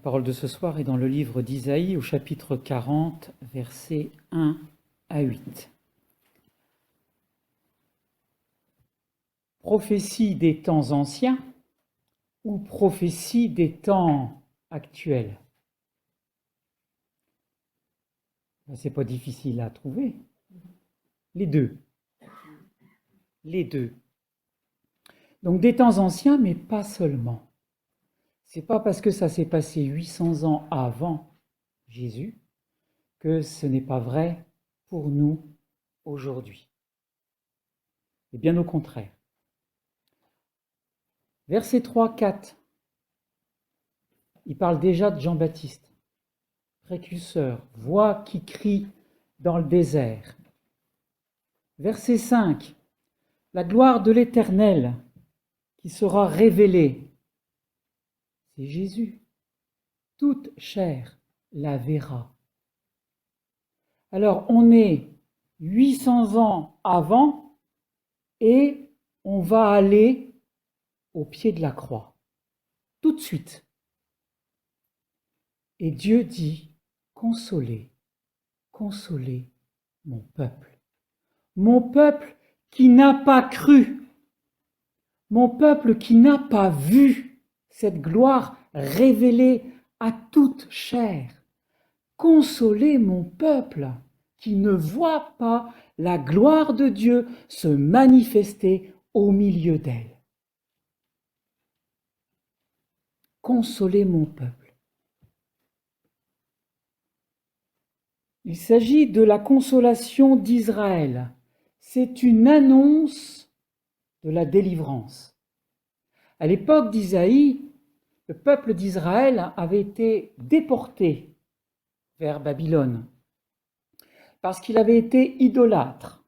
parole de ce soir est dans le livre d'Isaïe au chapitre 40, versets 1 à 8. Prophétie des temps anciens ou prophétie des temps actuels? C'est pas difficile à trouver. Les deux. Les deux. Donc des temps anciens, mais pas seulement. C'est pas parce que ça s'est passé 800 ans avant Jésus que ce n'est pas vrai pour nous aujourd'hui. Et bien au contraire. Versets 3, 4, il parle déjà de Jean-Baptiste, précurseur, voix qui crie dans le désert. Verset 5, la gloire de l'Éternel qui sera révélée. C'est Jésus. Toute chair la verra. Alors on est 800 ans avant et on va aller au pied de la croix. Tout de suite. Et Dieu dit, consolez, consolez mon peuple. Mon peuple qui n'a pas cru. Mon peuple qui n'a pas vu cette gloire révélée à toute chair. Consolez mon peuple qui ne voit pas la gloire de Dieu se manifester au milieu d'elle. Consolez mon peuple. Il s'agit de la consolation d'Israël. C'est une annonce de la délivrance. À l'époque d'Isaïe, le peuple d'Israël avait été déporté vers Babylone parce qu'il avait été idolâtre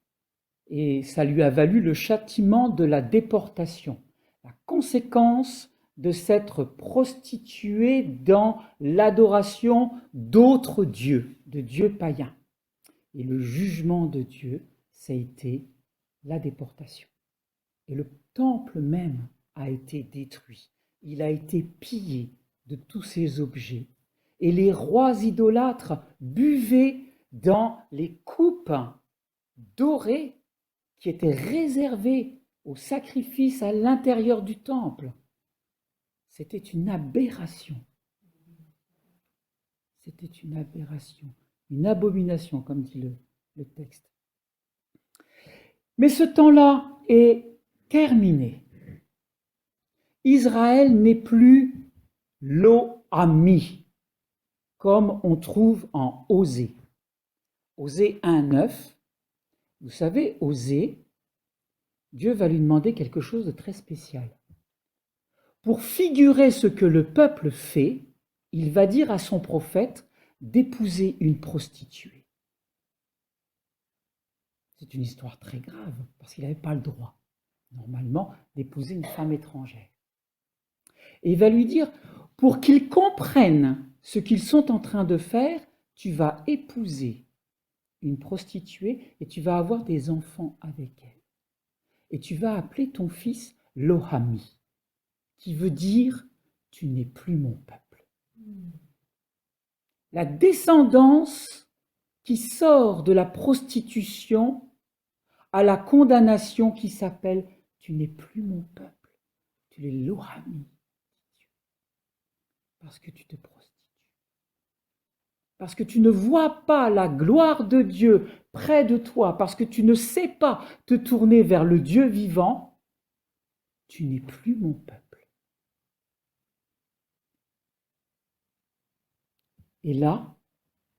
et ça lui a valu le châtiment de la déportation, la conséquence de s'être prostitué dans l'adoration d'autres dieux, de dieux païens. Et le jugement de Dieu, ça a été la déportation. Et le temple même a été détruit. Il a été pillé de tous ses objets. Et les rois idolâtres buvaient dans les coupes dorées qui étaient réservées aux sacrifices à l'intérieur du temple. C'était une aberration. C'était une aberration, une abomination, comme dit le texte. Mais ce temps-là est terminé. Israël n'est plus l'O-Ami, comme on trouve en Osée. Osée 1,9, vous savez, Osée, Dieu va lui demander quelque chose de très spécial. Pour figurer ce que le peuple fait, il va dire à son prophète d'épouser une prostituée. C'est une histoire très grave, parce qu'il n'avait pas le droit, normalement, d'épouser une femme étrangère. Et il va lui dire, pour qu'ils comprennent ce qu'ils sont en train de faire, tu vas épouser une prostituée et tu vas avoir des enfants avec elle. Et tu vas appeler ton fils Lohami, qui veut dire « tu n'es plus mon peuple ». La descendance qui sort de la prostitution à la condamnation qui s'appelle « tu n'es plus mon peuple, tu es Lohami ». Parce que tu te prostitues. Parce que tu ne vois pas la gloire de Dieu près de toi, parce que tu ne sais pas te tourner vers le Dieu vivant, tu n'es plus mon peuple. Et là,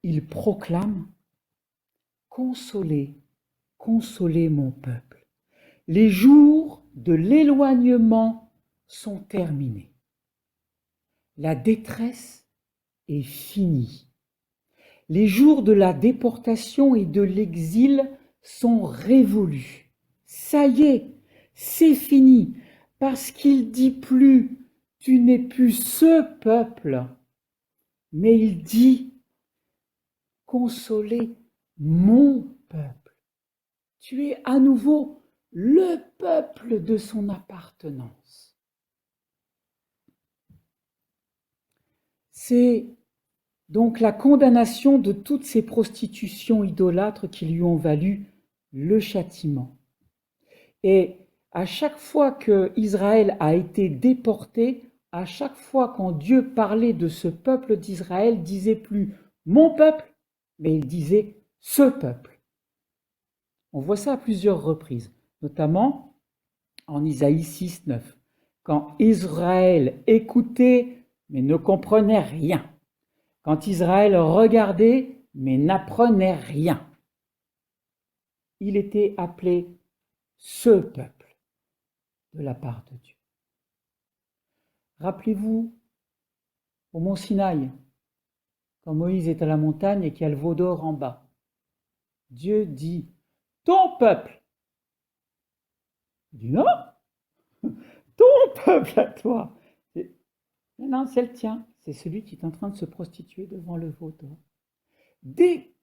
il proclame « Consolez, consolez mon peuple. Les jours de l'éloignement sont terminés. La détresse est finie. Les jours de la déportation et de l'exil sont révolus. Ça y est, c'est fini, parce qu'il dit plus « tu n'es plus ce peuple », mais il dit « consolez mon peuple ». Tu es à nouveau le peuple de son appartenance. C'est donc la condamnation de toutes ces prostitutions idolâtres qui lui ont valu le châtiment. Et à chaque fois que Israël a été déporté, à chaque fois quand Dieu parlait de ce peuple d'Israël, il disait plus mon peuple, mais il disait ce peuple. On voit ça à plusieurs reprises, notamment en Isaïe 6, 9, quand Israël écoutait mais ne comprenait rien, quand Israël regardait mais n'apprenait rien. Il était appelé ce peuple de la part de Dieu. Rappelez-vous au mont Sinaï, quand Moïse est à la montagne et qu'il y a le veau d'or en bas. Dieu dit « ton peuple ». Il dit « non, ton peuple à toi ». Non, c'est le tien, c'est celui qui est en train de se prostituer devant le veau d'or. Dès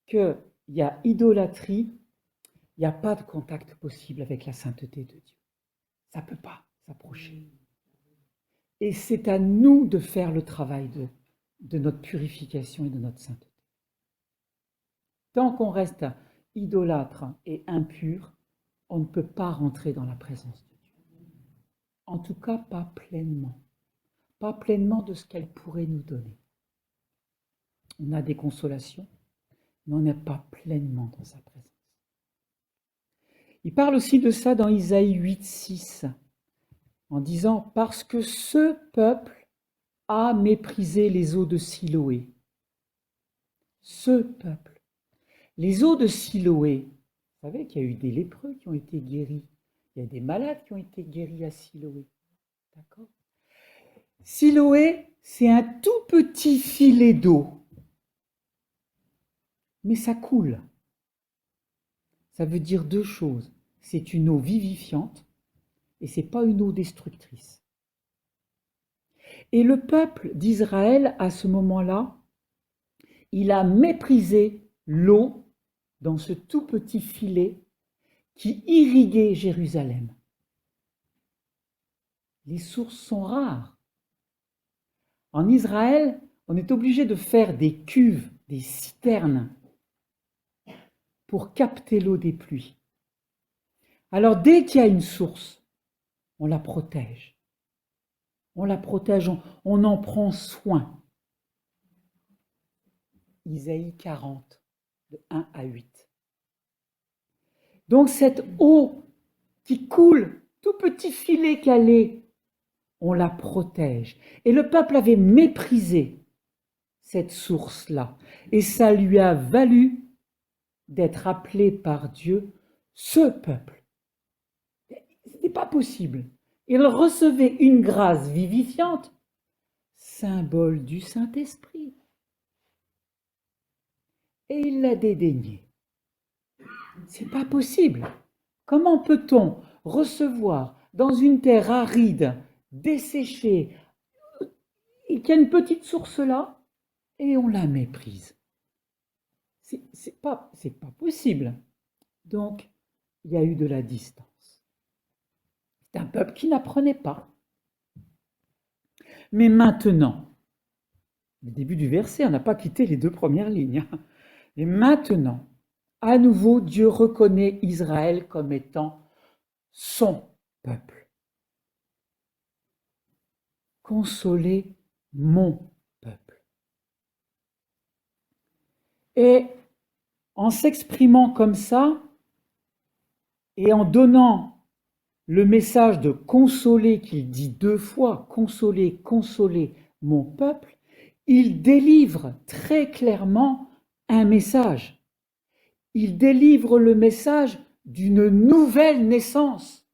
qu'il y a idolâtrie, il n'y a pas de contact possible avec la sainteté de Dieu. Ça ne peut pas s'approcher. Et c'est à nous de faire le travail de notre purification et de notre sainteté. Tant qu'on reste idolâtre et impur, on ne peut pas rentrer dans la présence de Dieu. En tout cas, pas pleinement. Pas pleinement de ce qu'elle pourrait nous donner. On a des consolations, mais on n'est pas pleinement dans sa présence. Il parle aussi de ça dans Isaïe 8, 6, en disant « Parce que ce peuple a méprisé les eaux de Siloé. » Ce peuple. Les eaux de Siloé, vous savez qu'il y a eu des lépreux qui ont été guéris. Il y a des malades qui ont été guéris à Siloé. D'accord ? Siloé, c'est un tout petit filet d'eau. Mais ça coule. Ça veut dire deux choses. C'est une eau vivifiante et c'est pas une eau destructrice. Et le peuple d'Israël, à ce moment-là, il a méprisé l'eau dans ce tout petit filet qui irriguait Jérusalem. Les sources sont rares. En Israël, on est obligé de faire des cuves, des citernes, pour capter l'eau des pluies. Alors dès qu'il y a une source, on la protège. On la protège, on en prend soin. Isaïe 40, de 1 à 8. Donc cette eau qui coule, tout petit filet calé, on la protège. Et le peuple avait méprisé cette source-là. Et ça lui a valu d'être appelé par Dieu ce peuple. Ce n'est pas possible. Il recevait une grâce vivifiante, symbole du Saint-Esprit. Et il l'a dédaigné. C'est pas possible. Comment peut-on recevoir dans une terre aride, desséchée, et qu'il y a une petite source là, et on la méprise? C'est pas possible. Donc, il y a eu de la distance. C'est un peuple qui n'apprenait pas. Mais maintenant, le début du verset, on n'a pas quitté les deux premières lignes. Et maintenant, à nouveau, Dieu reconnaît Israël comme étant son peuple. Consoler mon peuple. Et en s'exprimant comme ça, et en donnant le message de consoler, qu'il dit deux fois, consoler, consoler mon peuple, il délivre très clairement un message. Il délivre le message d'une nouvelle naissance,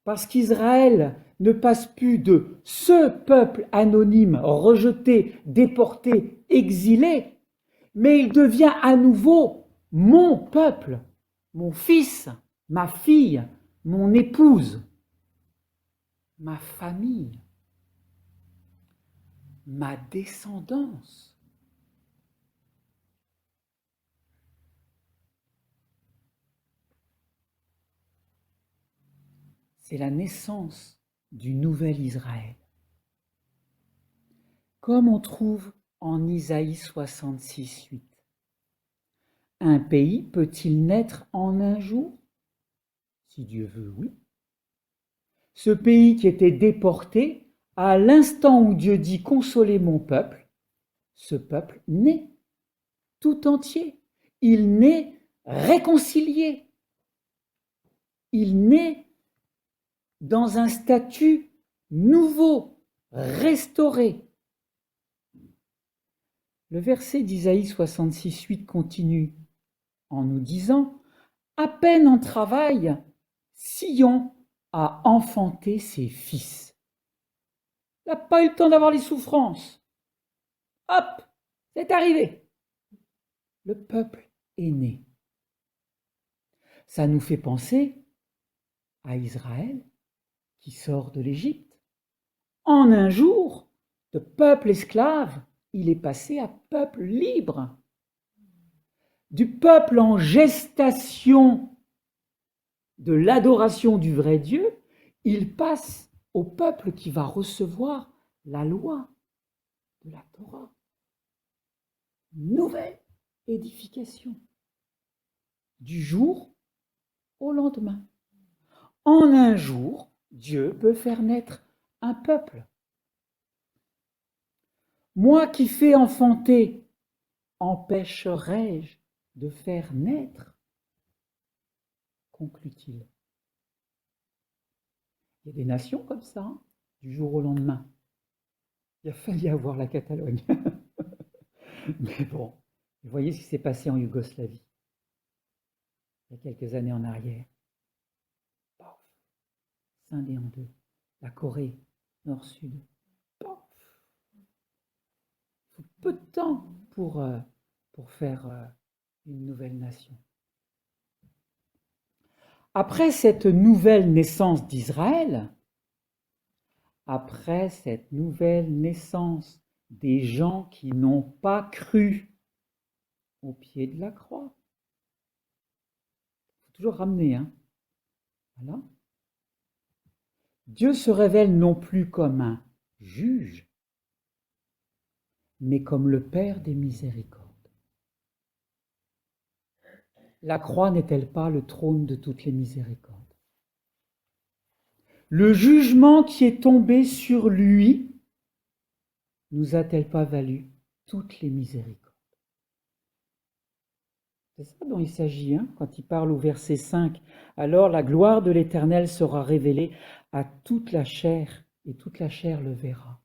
parce qu'Israël ne passe plus de ce peuple anonyme, rejeté, déporté, exilé, mais il devient à nouveau mon peuple, mon fils, ma fille, mon épouse, ma famille, ma descendance. C'est la naissance du nouvel Israël. comme on trouve en Isaïe 66, 8. Un pays peut-il naître en un jour? Si Dieu veut, oui. Ce pays qui était déporté, à l'instant où Dieu dit « Consolez mon peuple », ce peuple naît tout entier. Il naît réconcilié. Il naît dans un statut nouveau, restauré. Le verset d'Isaïe 66, 8 continue en nous disant « À peine en travail, Sion a enfanté ses fils. » Il n'a pas eu le temps d'avoir les souffrances. Hop, c'est arrivé. Le peuple est né. Ça nous fait penser à Israël qui sort de l'Égypte. En un jour, de peuple esclave, il est passé à peuple libre. Du peuple en gestation de l'adoration du vrai Dieu, il passe au peuple qui va recevoir la loi de la Torah. Nouvelle édification. Du jour au lendemain. En un jour, Dieu peut faire naître un peuple. Moi qui fais enfanter, empêcherai-je de faire naître? Conclut-il. Il y a des nations comme ça, hein, du jour au lendemain. Il a fallu avoir la Catalogne. Mais bon, vous voyez ce qui s'est passé en Yougoslavie, il y a quelques années en arrière. Paf, scindé en deux. La Corée, nord-sud. Paf. Il faut peu de temps pour faire une nouvelle nation. Après cette nouvelle naissance d'Israël, après cette nouvelle naissance des gens qui n'ont pas cru au pied de la croix, il faut toujours ramener, hein. Voilà. Dieu se révèle non plus comme un juge, mais comme le Père des miséricordes. La croix n'est-elle pas le trône de toutes les miséricordes? Le jugement qui est tombé sur lui nous a-t-elle pas valu toutes les miséricordes? C'est ça dont il s'agit, hein, quand il parle au verset 5. Alors la gloire de l'Éternel sera révélée à toute la chair, et toute la chair le verra.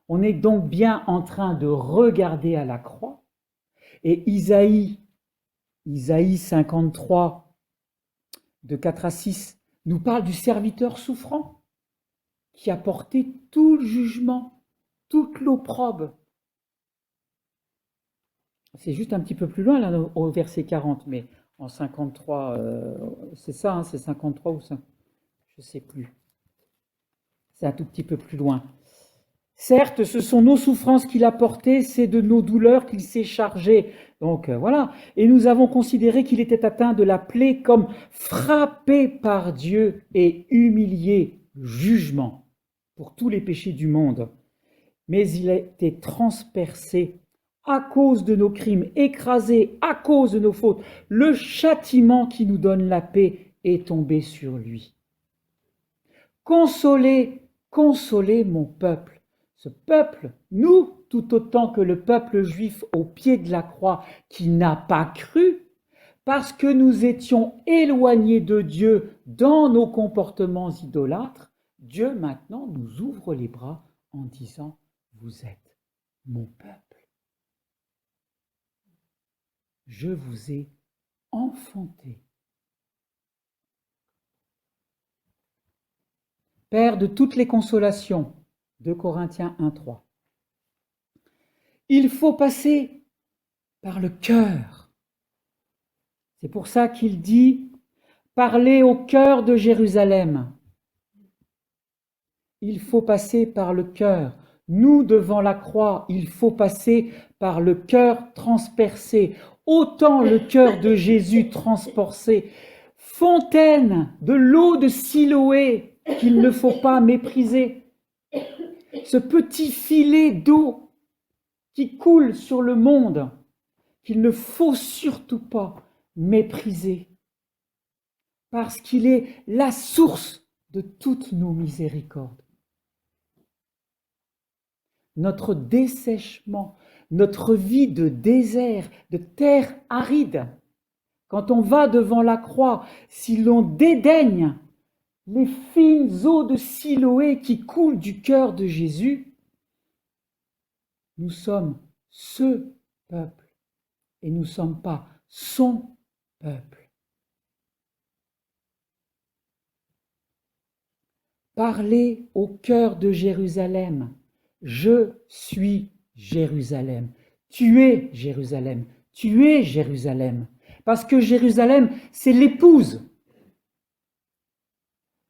On est donc bien en train de regarder à la croix, et Isaïe 53, de 4 à 6, nous parle du serviteur souffrant, qui a porté tout le jugement, toute l'opprobre. C'est juste un petit peu plus loin, là, au verset 40, mais en 53, c'est ça, hein, c'est 53 ou 5, je ne sais plus. C'est un tout petit peu plus loin. Certes, ce sont nos souffrances qu'il a portées, c'est de nos douleurs qu'il s'est chargé. Donc voilà. Et nous avons considéré qu'il était atteint de la plaie comme frappé par Dieu et humilié, jugement, pour tous les péchés du monde. Mais il a été transpercé à cause de nos crimes, écrasé à cause de nos fautes. Le châtiment qui nous donne la paix est tombé sur lui. Consolez, consolez mon peuple. Ce peuple, nous, tout autant que le peuple juif au pied de la croix qui n'a pas cru, parce que nous étions éloignés de Dieu dans nos comportements idolâtres, Dieu maintenant nous ouvre les bras en disant « Vous êtes mon peuple. Je vous ai enfanté. » Père de toutes les consolations, 2 Corinthiens 1, 3. Il faut passer par le cœur. C'est pour ça qu'il dit « Parlez au cœur de Jérusalem ». Il faut passer par le cœur. Nous, devant la croix, il faut passer par le cœur transpercé. Autant le cœur de Jésus transpercé. Fontaine de l'eau de Siloé qu'il ne faut pas mépriser. ce petit filet d'eau qui coule sur le monde, qu'il ne faut surtout pas mépriser, parce qu'il est la source de toutes nos miséricordes. Notre dessèchement, notre vie de désert, de terre aride, quand on va devant la croix, si l'on dédaigne les fines eaux de Siloé qui coulent du cœur de Jésus, nous sommes ce peuple et nous ne sommes pas son peuple. Parlez au cœur de Jérusalem. Je suis Jérusalem. Tu es Jérusalem. Tu es Jérusalem. Parce que Jérusalem, c'est l'épouse.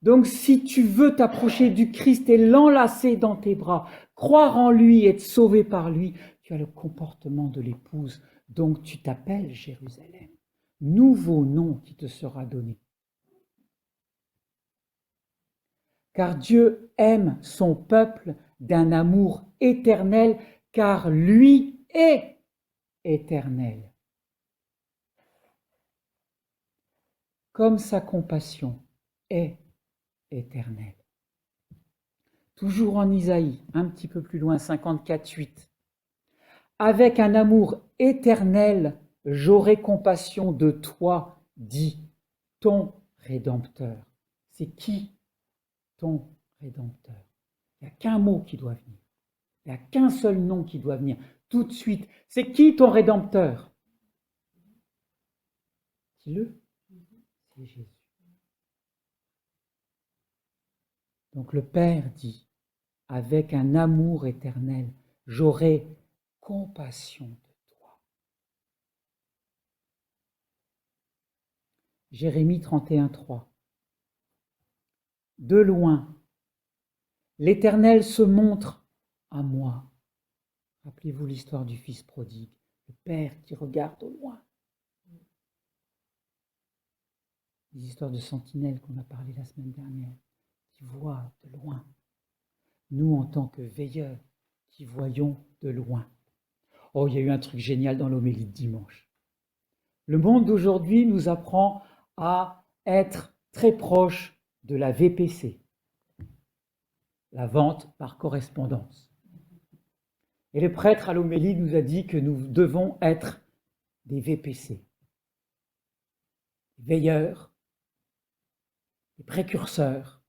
Donc si tu veux t'approcher du Christ et l'enlacer dans tes bras, croire en lui, être sauvé par lui, tu as le comportement de l'épouse. Donc tu t'appelles Jérusalem. Nouveau nom qui te sera donné. Car Dieu aime son peuple d'un amour éternel, car lui est éternel. Comme sa compassion est éternelle. Toujours en Isaïe, un petit peu plus loin, 54:8. Avec un amour éternel, j'aurai compassion de toi, dit ton Rédempteur. C'est qui ton Rédempteur? Il n'y a qu'un mot qui doit venir. Il n'y a qu'un seul nom qui doit venir tout de suite. C'est qui ton Rédempteur? Dis-le. C'est Jésus. Donc le Père dit, avec un amour éternel, j'aurai compassion de toi. Jérémie 31:3. De loin, l'Éternel se montre à moi. Rappelez-vous l'histoire du fils prodigue, le père qui regarde au loin. Les histoires de sentinelles qu'on a parlé la semaine dernière, qui voient de loin. Nous, en tant que veilleurs, qui voyons de loin. Oh, il y a eu un truc génial dans l'homélie de dimanche. Le monde d'aujourd'hui nous apprend à être très proche de la VPC, la vente par correspondance. Et le prêtre à l'homélie nous a dit que nous devons être des VPC, des veilleurs, des précurseurs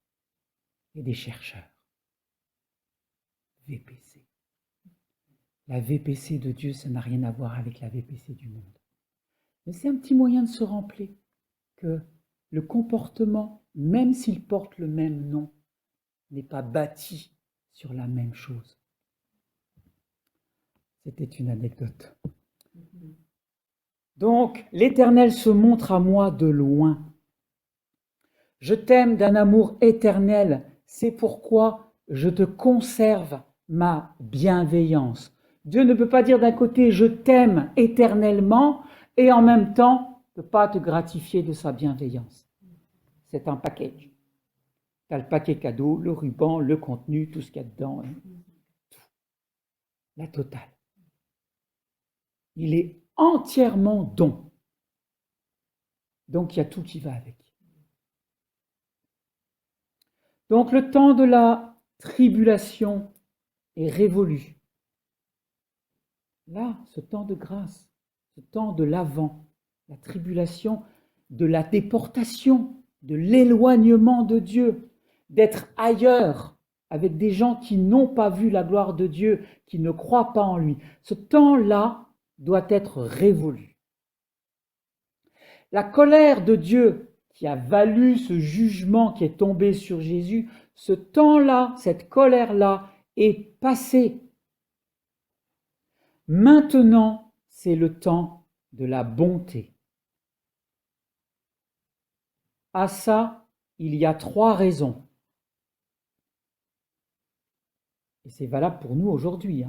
et des chercheurs. VPC. La VPC de Dieu, ça n'a rien à voir avec la VPC du monde. Mais c'est un petit moyen de se rappeler que le comportement, même s'il porte le même nom, n'est pas bâti sur la même chose. C'était une anecdote. Donc, l'Éternel se montre à moi de loin. Je t'aime d'un amour éternel, c'est pourquoi je te conserve ma bienveillance. Dieu ne peut pas dire d'un côté je t'aime éternellement et en même temps ne pas te gratifier de sa bienveillance. C'est un package. Tu as le paquet cadeau, le ruban, le contenu, tout ce qu'il y a dedans. Tout. La totale. Il est entièrement don. Donc il y a tout qui va avec. Donc le temps de la tribulation est révolu. Là, ce temps de grâce, ce temps de l'avant, la tribulation, de la déportation, de l'éloignement de Dieu, d'être ailleurs avec des gens qui n'ont pas vu la gloire de Dieu, qui ne croient pas en lui. Ce temps-là doit être révolu. La colère de Dieu qui a valu ce jugement qui est tombé sur Jésus, ce temps-là, cette colère-là est passée. Maintenant, c'est le temps de la bonté. À ça, il y a 3 raisons. Et c'est valable pour nous aujourd'hui.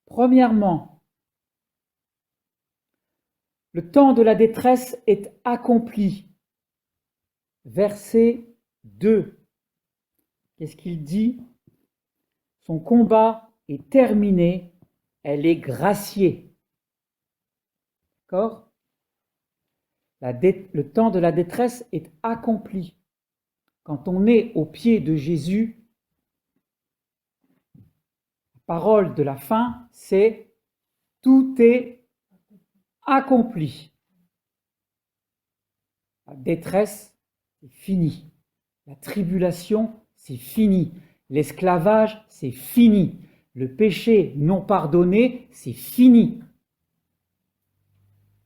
Premièrement, le temps de la détresse est accompli. Verset 2. qu'est-ce qu'il dit? Son combat est terminé, elle est graciée. D'accord? Le temps de la détresse est accompli. Quand on est au pied de Jésus, la parole de la fin, c'est « tout est accompli ». La détresse, c'est fini. La tribulation, c'est fini. L'esclavage, c'est fini. Le péché non pardonné, c'est fini.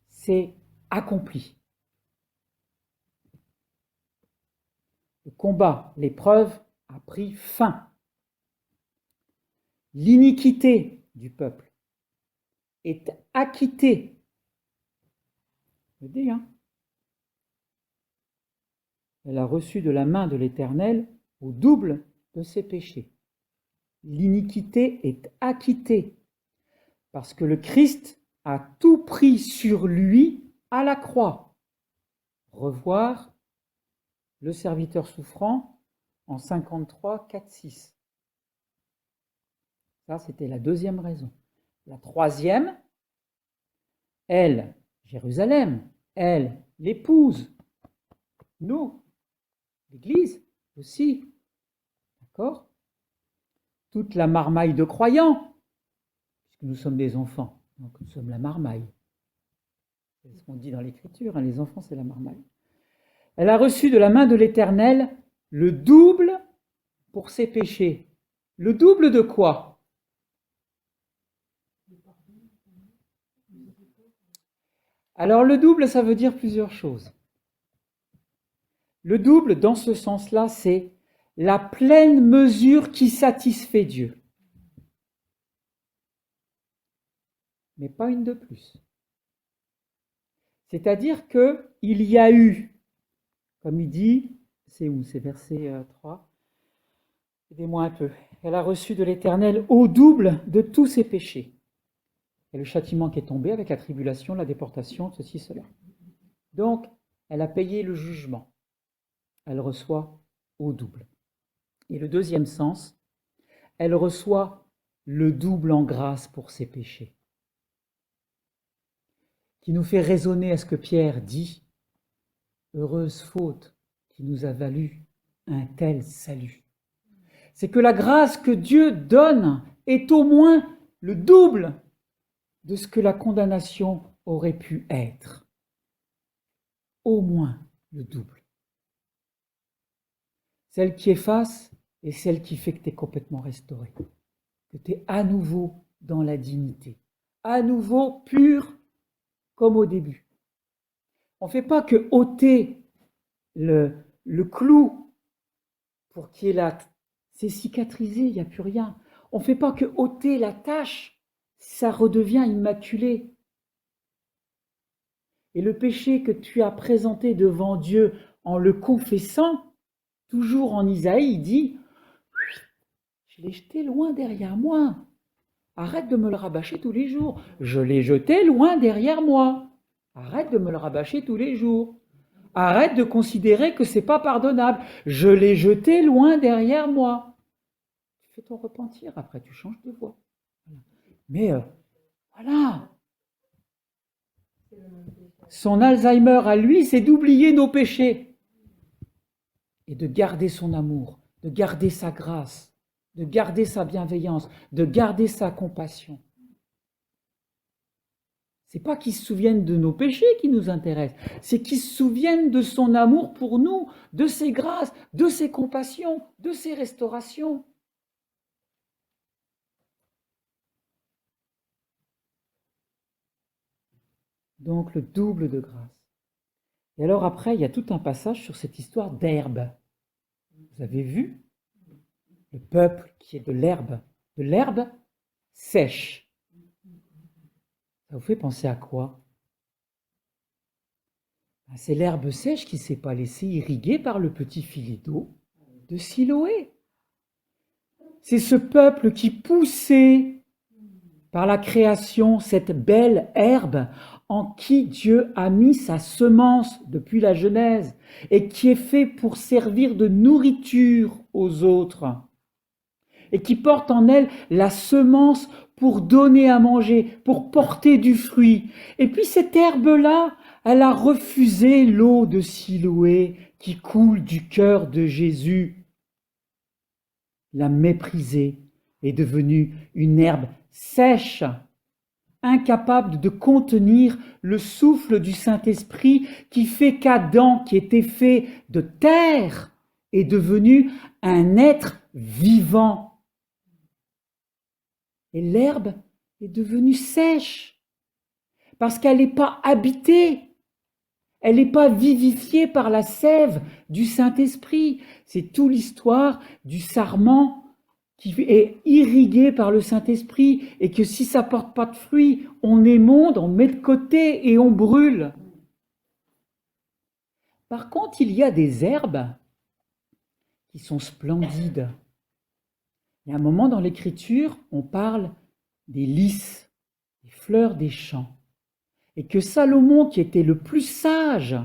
C'est accompli. Le combat, l'épreuve a pris fin. L'iniquité du peuple est acquittée. Je dis, hein. Elle a reçu de la main de l'Éternel au double de ses péchés. L'iniquité est acquittée parce que le Christ a tout pris sur lui à la croix. Revoir le serviteur souffrant en 53, 4, 6. Ça, c'était la deuxième raison. La troisième, elle, Jérusalem, elle, l'épouse, nous, l'Église aussi, d'accord? Toute la marmaille de croyants, puisque nous sommes des enfants, donc nous sommes la marmaille. C'est ce qu'on dit dans l'Écriture, hein, les enfants, c'est la marmaille. Elle a reçu de la main de l'Éternel le double pour ses péchés. Le double de quoi? Alors le double, ça veut dire plusieurs choses. Le double, dans ce sens-là, c'est la pleine mesure qui satisfait Dieu. Mais pas une de plus. C'est-à-dire qu'il y a eu, comme il dit, c'est où? C'est verset 3. Aidez-moi un peu. Elle a reçu de l'Éternel au double de tous ses péchés. Et le châtiment qui est tombé avec la tribulation, la déportation, ceci, cela. Donc, elle a payé le jugement. Elle reçoit au double. Et le deuxième sens, elle reçoit le double en grâce pour ses péchés. Qui nous fait raisonner à ce que Pierre dit, heureuse faute qui nous a valu un tel salut. C'est que la grâce que Dieu donne est au moins le double de ce que la condamnation aurait pu être. Au moins le double. Celle qui efface et celle qui fait que tu es complètement restauré. Que tu es à nouveau dans la dignité. À nouveau pur comme au début. On ne fait pas que ôter le clou pour qu'il y ait la... C'est cicatrisé, il n'y a plus rien. On ne fait pas que ôter la tache, ça redevient immaculé. Et le péché que tu as présenté devant Dieu en le confessant, toujours en Isaïe, il dit « Je l'ai jeté loin derrière moi. Arrête de me le rabâcher tous les jours. Je l'ai jeté loin derrière moi. Arrête de me le rabâcher tous les jours. Arrête de considérer que c'est pas pardonnable. Je l'ai jeté loin derrière moi. » Tu fais ton repentir, après tu changes de voix. Mais voilà. Son Alzheimer à lui, c'est d'oublier nos péchés et de garder son amour, de garder sa grâce, de garder sa bienveillance, de garder sa compassion. C'est pas qu'il se souvienne de nos péchés qui nous intéressent, c'est qu'il se souvienne de son amour pour nous, de ses grâces, de ses compassions, de ses restaurations. Donc le double de grâce. Et alors après, il y a tout un passage sur cette histoire d'herbe. Vous avez vu? Le peuple qui est de l'herbe sèche. Ça vous fait penser à quoi? C'est l'herbe sèche qui ne s'est pas laissée irriguer par le petit filet d'eau de Siloé. C'est ce peuple qui poussait par la création cette belle herbe en qui Dieu a mis sa semence depuis la Genèse et qui est fait pour servir de nourriture aux autres et qui porte en elle la semence pour donner à manger, pour porter du fruit. Et puis cette herbe-là, elle a refusé l'eau de Siloé qui coule du cœur de Jésus. L'a méprisée, est devenue une herbe sèche, incapable de contenir le souffle du Saint-Esprit qui fait qu'Adam, qui était fait de terre, est devenu un être vivant. Et l'herbe est devenue sèche parce qu'elle n'est pas habitée, elle n'est pas vivifiée par la sève du Saint-Esprit. C'est toute l'histoire du sarment qui est irrigué par le Saint-Esprit et que si ça ne porte pas de fruits, on émonde, on met de côté et on brûle. Par contre, il y a des herbes qui sont splendides. Il y a un moment dans l'Écriture, on parle des lys, des fleurs des champs. Et que Salomon, qui était le plus sage,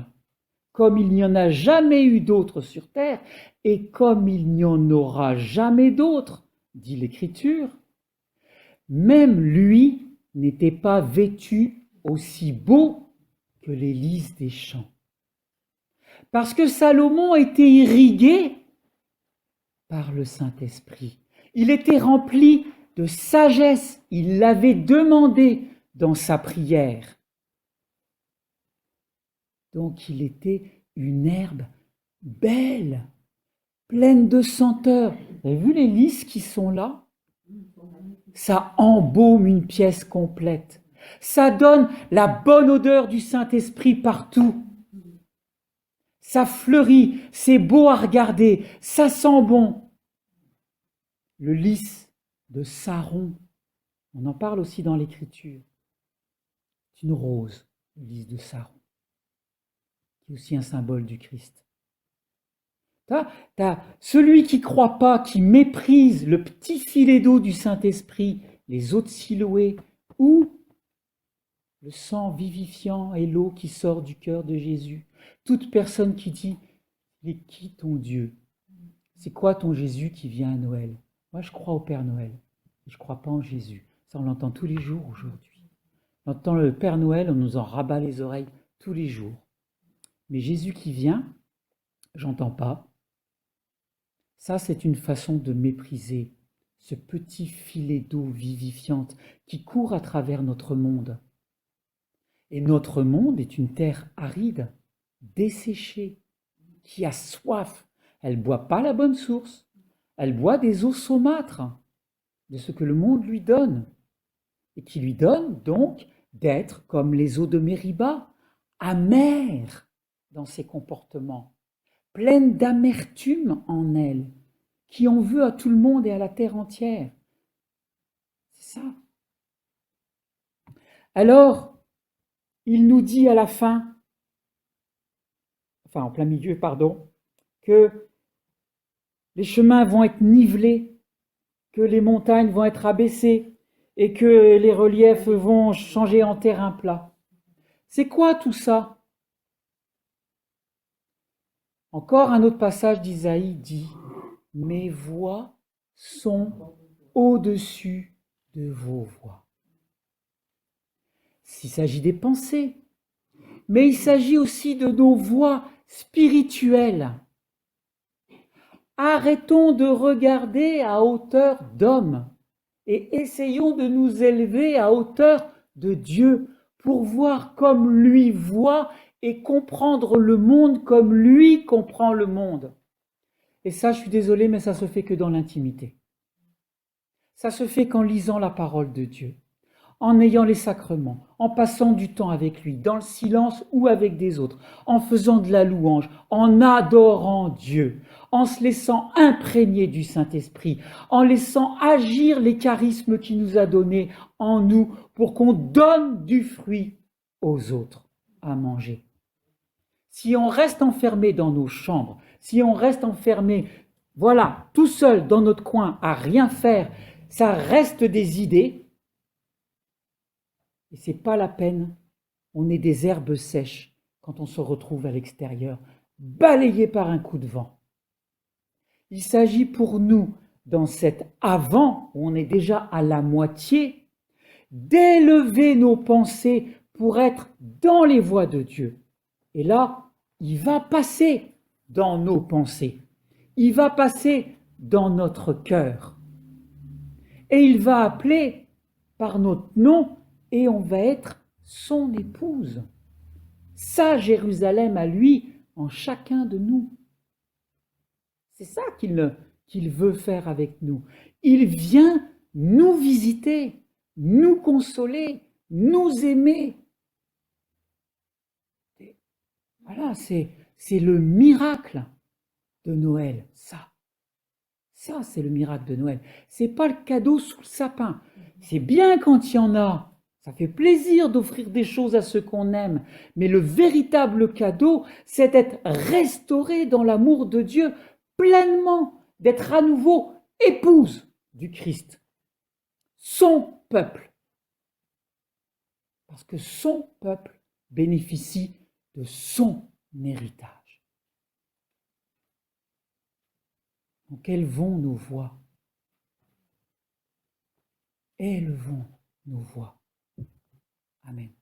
comme il n'y en a jamais eu d'autres sur terre, et comme il n'y en aura jamais d'autres, dit l'Écriture, même lui n'était pas vêtu aussi beau que les lys des champs. Parce que Salomon était irrigué par le Saint-Esprit. Il était rempli de sagesse, il l'avait demandé dans sa prière. Donc il était une herbe belle, pleine de senteurs. Vous avez vu les lys qui sont là? Ça embaume une pièce complète. Ça donne la bonne odeur du Saint-Esprit partout. Ça fleurit, c'est beau à regarder, ça sent bon. Le lys de Saron, on en parle aussi dans l'Écriture. C'est une rose, le lys de Saron, qui est aussi un symbole du Christ. T'as celui qui ne croit pas, qui méprise le petit filet d'eau du Saint-Esprit, les eaux de Siloé, ou le sang vivifiant et l'eau qui sort du cœur de Jésus. Toute personne qui dit « Mais qui ton Dieu? C'est quoi ton Jésus qui vient à Noël ?» Moi, je crois au Père Noël. Je ne crois pas en Jésus. Ça, on l'entend tous les jours aujourd'hui. On entend le Père Noël, on nous en rabat les oreilles tous les jours. Mais Jésus qui vient, j'entends pas. Ça, c'est une façon de mépriser ce petit filet d'eau vivifiante qui court à travers notre monde. Et notre monde est une terre aride, desséchée, qui a soif. Elle ne boit pas la bonne source. Elle boit des eaux saumâtres, de ce que le monde lui donne. Et qui lui donne donc d'être comme les eaux de Mériba, amères dans ses comportements, pleine d'amertume en elle, qui en veut à tout le monde et à la terre entière. C'est ça. Alors, il nous dit à la fin, enfin en plein milieu, pardon, que les chemins vont être nivelés, que les montagnes vont être abaissées et que les reliefs vont changer en terrain plat. C'est quoi tout ça? Encore un autre passage d'Isaïe dit « Mes voix sont au-dessus de vos voix ». Il s'agit des pensées, mais il s'agit aussi de nos voix spirituelles. Arrêtons de regarder à hauteur d'homme et essayons de nous élever à hauteur de Dieu pour voir comme lui voit et comprendre le monde comme lui comprend le monde. Et ça, je suis désolé, mais ça se fait que dans l'intimité. Ça se fait qu'en lisant la parole de Dieu, en ayant les sacrements, en passant du temps avec lui, dans le silence ou avec des autres, en faisant de la louange, en adorant Dieu, en se laissant imprégner du Saint-Esprit, en laissant agir les charismes qu'il nous a donnés en nous pour qu'on donne du fruit aux autres à manger. Si on reste enfermé dans nos chambres, si on reste enfermé, voilà, tout seul dans notre coin à rien faire, ça reste des idées et c'est pas la peine on est des herbes sèches quand on se retrouve à l'extérieur, balayées par un coup de vent. Il s'agit pour nous, dans cet avant, où on est déjà à la moitié, d'élever nos pensées pour être dans les voies de Dieu. Et là, il va passer dans nos pensées. Il va passer dans notre cœur. Et il va appeler par notre nom et on va être son épouse. Sa Jérusalem à lui, en chacun de nous. C'est ça qu'il veut faire avec nous. Il vient nous visiter, nous consoler, nous aimer. Voilà, c'est le miracle de Noël, ça. Ça, c'est le miracle de Noël. C'est pas le cadeau sous le sapin. C'est bien quand il y en a. Ça fait plaisir d'offrir des choses à ceux qu'on aime. Mais le véritable cadeau, c'est d'être restauré dans l'amour de Dieu pleinement, d'être à nouveau épouse du Christ. Son peuple. Parce que son peuple bénéficie de son héritage. Donc élevons nos voix. Élevons nos voix. Amen.